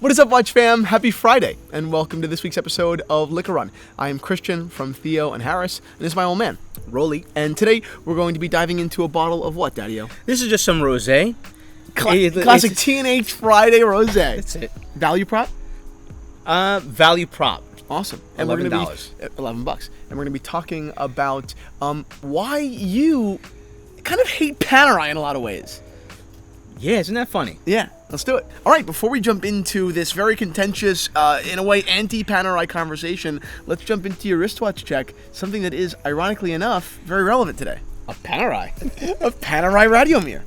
What is up, Watch fam? Happy Friday, and welcome to this week's episode of Liquor Run. I am Christian from Theo and Harris, and this is my old man, Rolly. And today we're going to be diving into a bottle of what, Daddy-O? This is just some rosé. Classic T&H Friday rosé. That's it. Value prop? Value prop. Awesome. And we're $11. going to be $11. And we're going to be talking about why you kind of hate Panerai in a lot of ways. Yeah, isn't that funny? Yeah, let's do it. All right, before we jump into this very contentious, in a way, anti-Panerai conversation, let's jump into your wristwatch check, something that is, ironically enough, very relevant today. A Panerai. A Panerai Radiomir.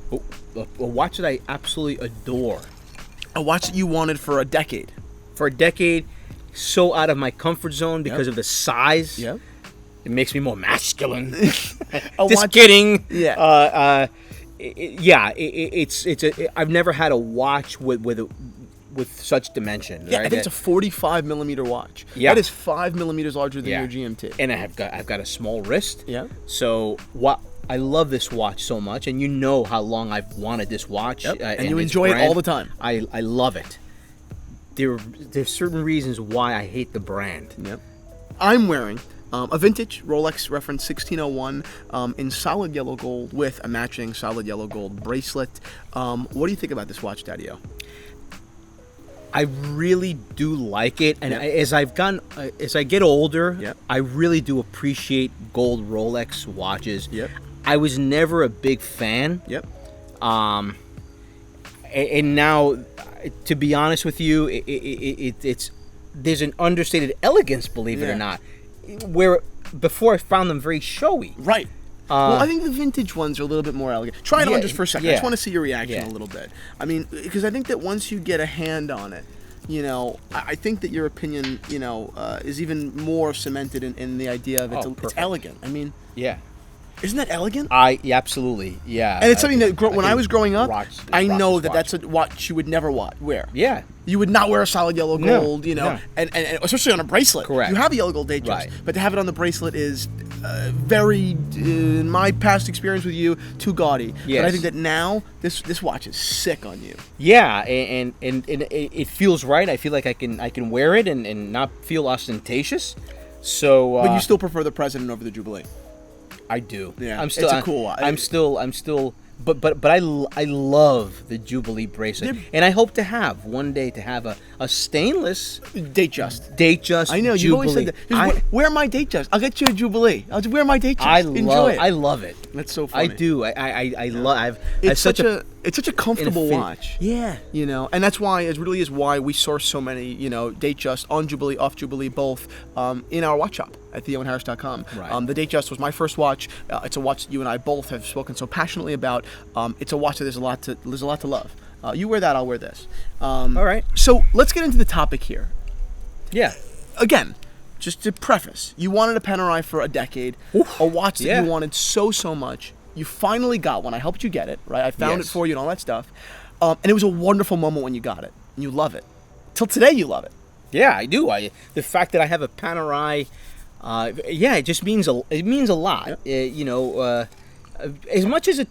A watch that I absolutely adore. A watch that you wanted for a decade. For a decade, so out of my comfort zone because of the size. Yep. It makes me more masculine. Just kidding. Yeah. I've never had a watch with such dimension. Yeah, right? I think it's a 45 millimeter watch. Yeah. That is 5 millimeters larger than your GMT. And I've got a small wrist. Yeah. So I love this watch so much, and you know how long I've wanted this watch. Yep. And you enjoy it all the time. I love it. There's certain reasons why I hate the brand. Yep. I'm wearing a vintage Rolex reference 1601 in solid yellow gold with a matching solid yellow gold bracelet. What do you think about this watch, Daddy-O? I really do like it, and as I get older, I really do appreciate gold Rolex watches. Yep. I was never a big fan. Yep. And now, to be honest with you, it's there's an understated elegance, believe it or not, where before I found them very showy. Right. Well, I think the vintage ones are a little bit more elegant. Try it on just for a second. I just want to see your reaction a little bit. I mean, because I think that once you get a hand on it, you know, I think that your opinion, you know, is even more cemented in the idea of it's elegant. I mean, isn't that elegant? Absolutely, yeah. And it's something that when I was growing up, I know that that's a watch you would never wear. Yeah. You would not wear a solid yellow gold, you know, and especially on a bracelet. Correct. You have a yellow gold Datejust, but to have it on the bracelet is very, in my past experience with you, too gaudy. Yes. But I think that now this watch is sick on you. Yeah, and it feels right. I feel like I can wear it and not feel ostentatious. So, but you still prefer the President over the Jubilee. I do. Yeah, it's a cool watch. I'm still. But I love the Jubilee bracelet, and I hope to have one day a stainless Datejust. I know Jubilee. you always said that. Wear my Datejust. I'll get you a Jubilee. I'll wear my Datejust. Enjoy it. I love it. That's so funny. I do. I love. It's such a comfortable watch. Yeah. You know, and that's why it really is why we source so many, you know, Datejust on Jubilee, off Jubilee, both in our watch shop at theoandharris.com. Right. The Datejust was my first watch. It's a watch that you and I both have spoken so passionately about. It's a watch that there's a lot to love. You wear that, I'll wear this. All right. So let's get into the topic here. Yeah. Again, just to preface, you wanted a Panerai for a decade, a watch that you wanted so much. You finally got one. I helped you get it, right? I found it for you and all that stuff. And it was a wonderful moment when you got it. And you love it. Till today, you love it. Yeah, I do. The fact that I have a Panerai, it just means a lot. Yep. You know, as much as a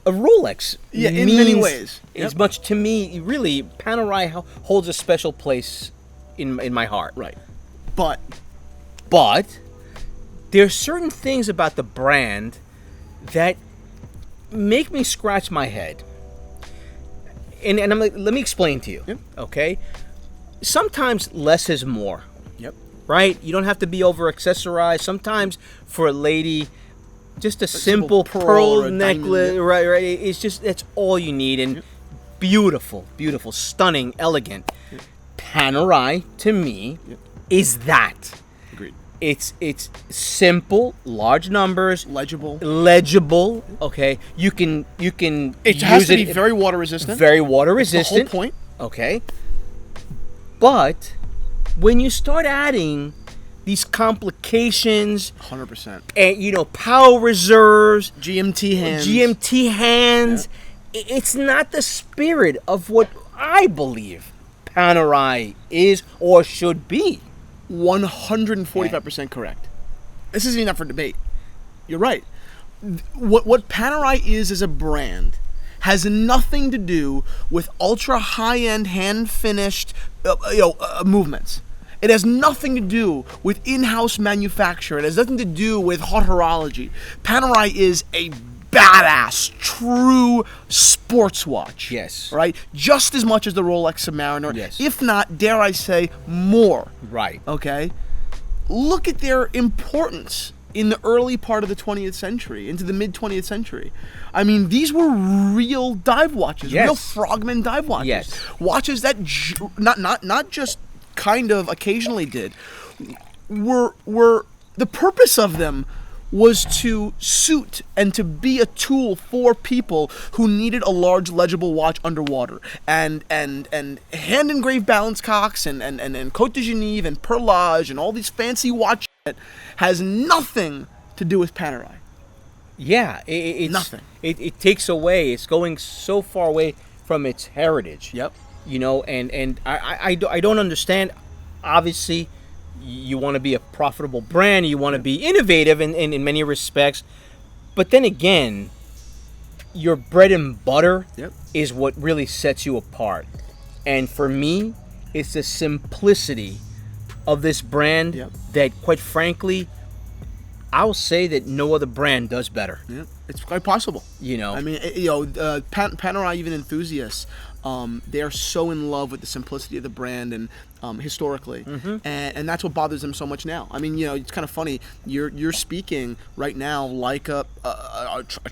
Rolex. Yeah, in many ways. As much to me, really, Panerai holds a special place in my heart. Right. But there's certain things about the brand that make me scratch my head. And I'm like, let me explain to you. Yep. Okay? Sometimes less is more. Yep. Right? You don't have to be over accessorized. Sometimes for a lady, just a simple pearl necklace, right? It's that's all you need, and beautiful, stunning, elegant. Yep. Panerai to me is that. Agreed. It's simple, large numbers, legible. Okay, you can. It has to be very water resistant. Very water resistant. The whole point. Okay, but when you start adding these complications, 100%, and power reserves, GMT hands, it's not the spirit of what I believe Panerai is or should be. 145% correct. This isn't even up for debate. You're right. What Panerai is as a brand has nothing to do with ultra high-end, hand-finished movements. It has nothing to do with in-house manufacture. It has nothing to do with hot horology. Panerai is a badass, true sports watch. Yes. Right? Just as much as the Rolex Submariner. Yes. If not, dare I say, more. Right. Okay? Look at their importance in the early part of the 20th century, into the mid-20th century. I mean, these were real dive watches, yes. real frogman dive watches. Yes. Watches that not just kind of occasionally did, were the purpose of them was to suit and to be a tool for people who needed a large legible watch underwater. And hand engraved balance cocks and Côte de Genève and perlage and all these fancy watches has nothing to do with Panerai. Yeah, it's nothing. It takes away. It's going so far away from its heritage. Yep. You know, and I don't understand. Obviously, you want to be a profitable brand. You want to be innovative in many respects. But then again, your bread and butter is what really sets you apart. And for me, it's the simplicity of this brand that, quite frankly, I'll say that no other brand does better. Yeah, it's quite possible. You know, I mean, Panerai, even enthusiasts, they are so in love with the simplicity of the brand and historically, and that's what bothers them so much now. I mean, it's kind of funny. You're speaking right now like a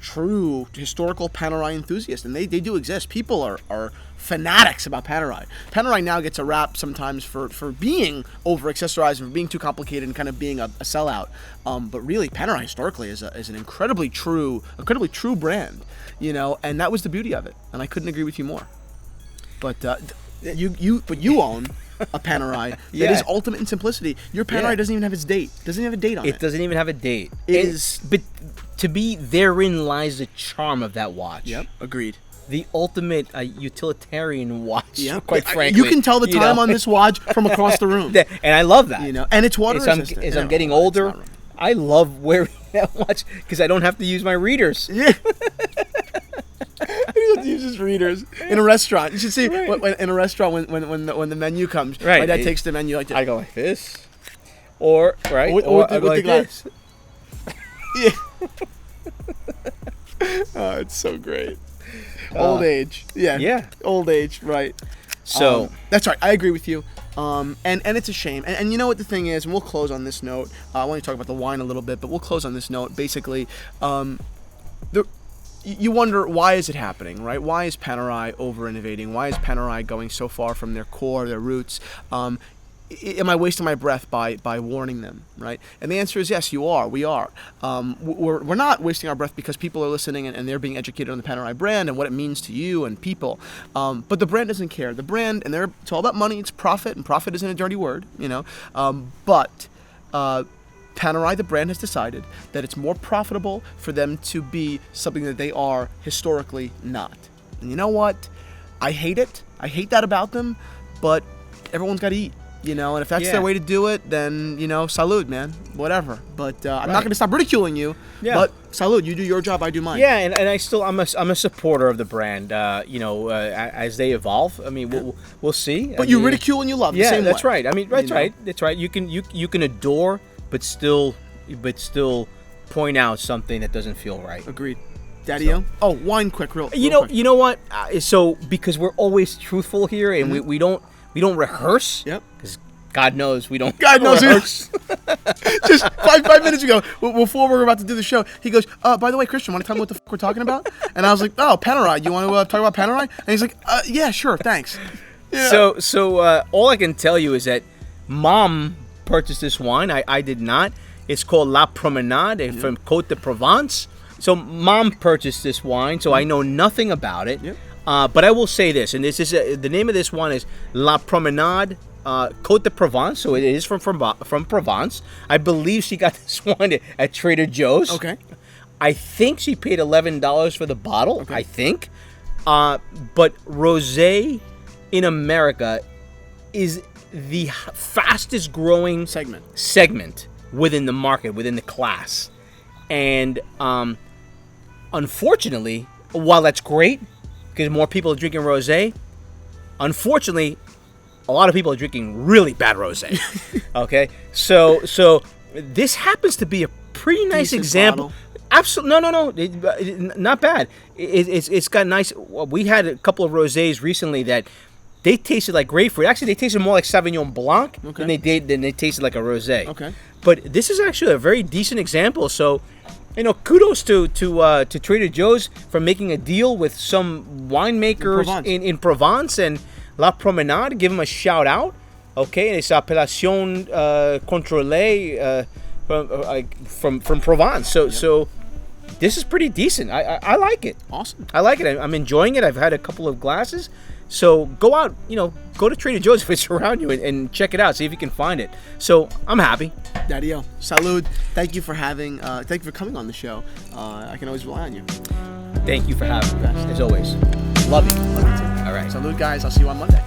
true historical Panerai enthusiast, and they do exist. People are fanatics about Panerai. Panerai now gets a rap sometimes for being over accessorized and for being too complicated and kind of being a sellout. But really, Panerai historically is an incredibly true brand, and that was the beauty of it. And I couldn't agree with you more. But you own a Panerai that is ultimate in simplicity. Your Panerai doesn't even have its date. Doesn't have a date on it. It doesn't even have a date. But to be therein lies the charm of that watch. Yep, agreed. The ultimate utilitarian watch. Yeah, quite frankly. You can tell the time on this watch from across the room. And I love that. And it's water resistant. As I'm getting older, I love wearing that watch because I don't have to use my readers. Yeah. He doesn't use his readers in a restaurant. You should see in a restaurant when the menu comes. Right. My dad takes the menu like this. I go like this, or I go like this. Yeah. Oh, it's so great. Old age. Yeah. Old age. Right. So that's right. I agree with you. And it's a shame. And you know what the thing is, and we'll close on this note. I want to talk about the wine a little bit, but we'll close on this note. Basically, you wonder, why is it happening, right? Why is Panerai over-innovating? Why is Panerai going so far from their core, their roots? Am I wasting my breath by warning them, right? And the answer is yes, you are. We are. We're not wasting our breath because people are listening and they're being educated on the Panerai brand and what it means to you and people. But the brand doesn't care. The brand, it's all about money. It's profit, and profit isn't a dirty word, But Panerai, the brand, has decided that it's more profitable for them to be something that they are historically not. And you know what? I hate it. I hate that about them, but everyone's got to eat. And if that's their way to do it, then, salute, man. Whatever. But I'm not going to stop ridiculing you. Yeah. But salute. You do your job, I do mine. Yeah, and I'm a supporter of the brand. As they evolve. I mean, we'll see. But you ridicule and you love. Yeah, the same that's way. right. I mean, that's right. That's right. You can adore, but still point out something that doesn't feel right. Agreed. Daddy-o? Oh, wine quick, real quick. You know what? So because we're always truthful here, and we don't rehearse. Yep. Because God knows we don't. God knows rehearse. Just five minutes ago, before we were about to do the show, he goes, by the way, Christian, want to tell me what the fuck we're talking about? And I was like, oh, Panerai. You want to talk about Panerai? And he's like, yeah, sure, thanks. Yeah. So all I can tell you is that Mom purchased this wine. I did not. It's called La Promenade from Côte de Provence. So Mom purchased this wine, so I know nothing about it. Yep. But I will say this, and this is the name of this one is La Promenade Côte de Provence. So it is from Provence. I believe she got this one at Trader Joe's. Okay. I think she paid $11 for the bottle. Okay. I think. But rosé in America is the fastest growing segment within the market, within the class. And unfortunately, while that's great, because more people are drinking rosé. Unfortunately, a lot of people are drinking really bad rosé. Okay, so this happens to be a pretty nice Decent example. bottle. Absolutely, no, not bad. It's got nice. We had a couple of rosés recently that they tasted like grapefruit. Actually, they tasted more like Sauvignon Blanc than they tasted like a rosé. Okay. But this is actually a very decent example. So, kudos to Trader Joe's for making a deal with some winemakers in Provence and La Promenade. Give them a shout out. Okay, and it's Appellation Contrôlée from Provence. So this is pretty decent. I like it. Awesome. I like it. I'm enjoying it. I've had a couple of glasses. So go out, go to Trader Joe's if it's around you and check it out. See if you can find it. So I'm happy. Daddy-o, salud. Thank you for coming on the show. I can always rely on you. Thank you for having me, as always. Love you. Love you too. All right. Salud, guys. I'll see you on Monday.